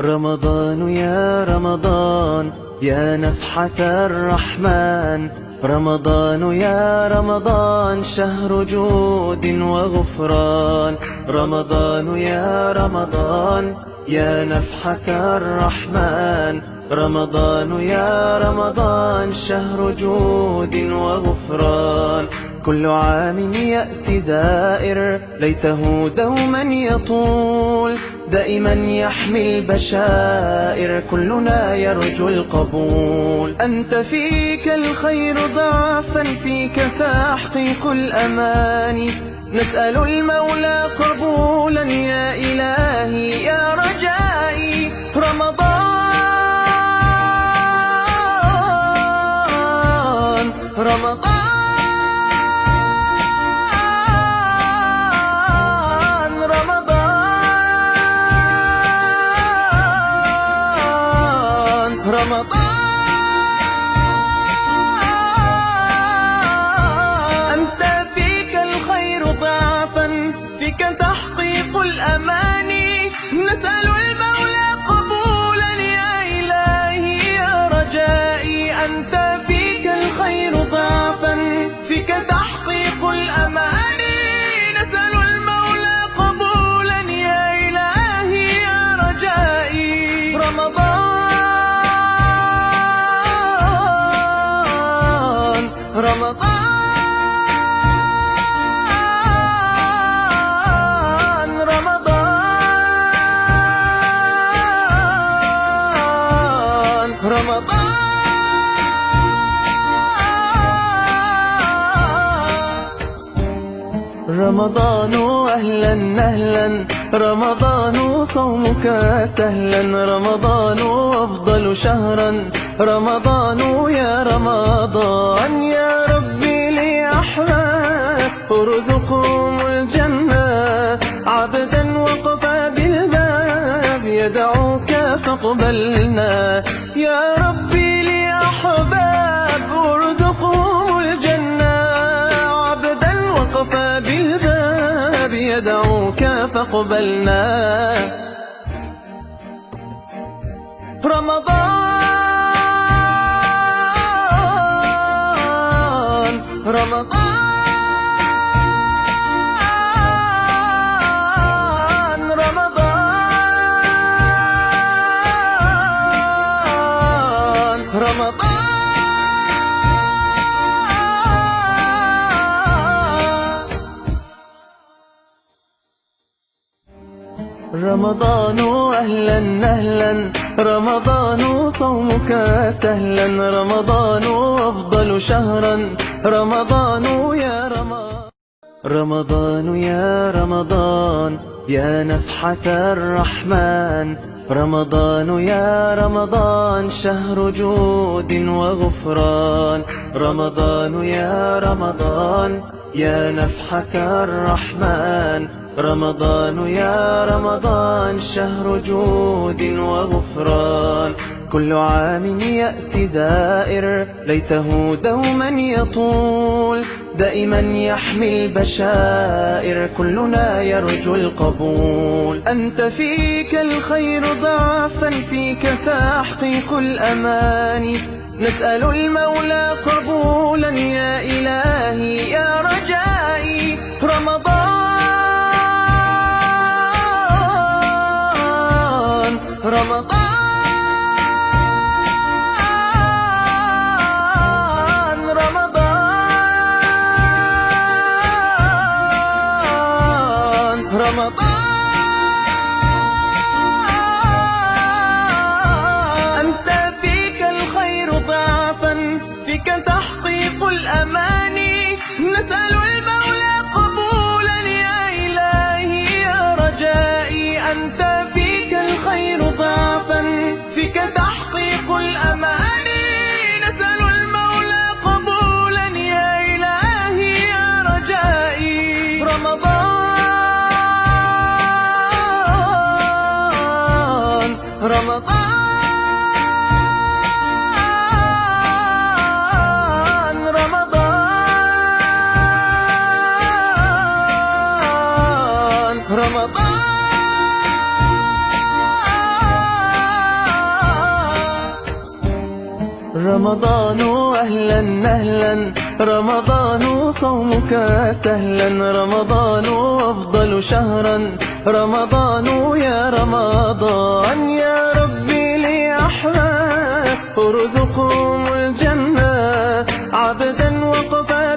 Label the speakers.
Speaker 1: رمضان يا رمضان يا نفحة الرحمن، رمضان يا رمضان شهر جود وغفران، رمضان يا رمضان يا نفحة الرحمن، رمضان يا رمضان شهر جود وغفران. كل عام يأتي زائر ليته دوما يطول، دائما يحمي البشائر كلنا يرجو القبول. أنت فيك الخير ضعفا، فيك تحقيق الأماني، نسأل المولى قبولا يا إلهي يا رجائي. رمضان رمضان أنت فيك الخير ضعفا، فيك تحقيق الأماني، نسأل المولى قبولا يا إلهي يا رجائي. أنت فيك الخير ضعفا، فيك تحقيق الأماني، نسأل المولى قبولا يا إلهي يا رجائي. رمضان رمضان رمضان رمضان أهلا أهلا، رمضان صومك سهلا، رمضان أفضل شهرا، رمضان يا رمضان. يا ربي لي أحباب ارزقهم الجنة، عبدا وقف بالباب يدعوك فاقبلنا. يا ربي لي أحباب ارزقهم الجنة، عبدا وقف بالباب يدعوك فاقبلنا. رمضان رمضان رمضان رمضان أهلا أهلا، رمضان صومك سهلا، رمضان أفضل شهرا، رمضان يا رمضان. رمضان يا رمضان يا نفحة الرحمن، رمضان يا رمضان شهر جود وغفران، رمضان يا رمضان يا نفحة الرحمن، رمضان يا رمضان شهر جود وغفران. كل عام يأتي زائر ليته دوما يطول، دائما يحمي البشائر كلنا يرجو القبول. أنت فيك الخير ضعفا، فيك تحقيق الأماني، نسأل المولى قبولا يا إلهي يا رجائي. رمضان رمضان أنت فيك الخير ضعفا، فيك تحقيق الأماني، نسأل المولى قبولا يا إلهي يا رجائي. أنت فيك الخير ضعفا، فيك تحقيق الأماني، نسأل المولى قبولا يا إلهي يا رجائي. رمضان رمضان رمضان رمضان رمضان أهلا أهلا، رمضان صومك سهلا، رمضان أفضل شهرا، رمضان يا رمضان. يا ربي لي أحباب ارزقهم الجنة، عبدا وقفا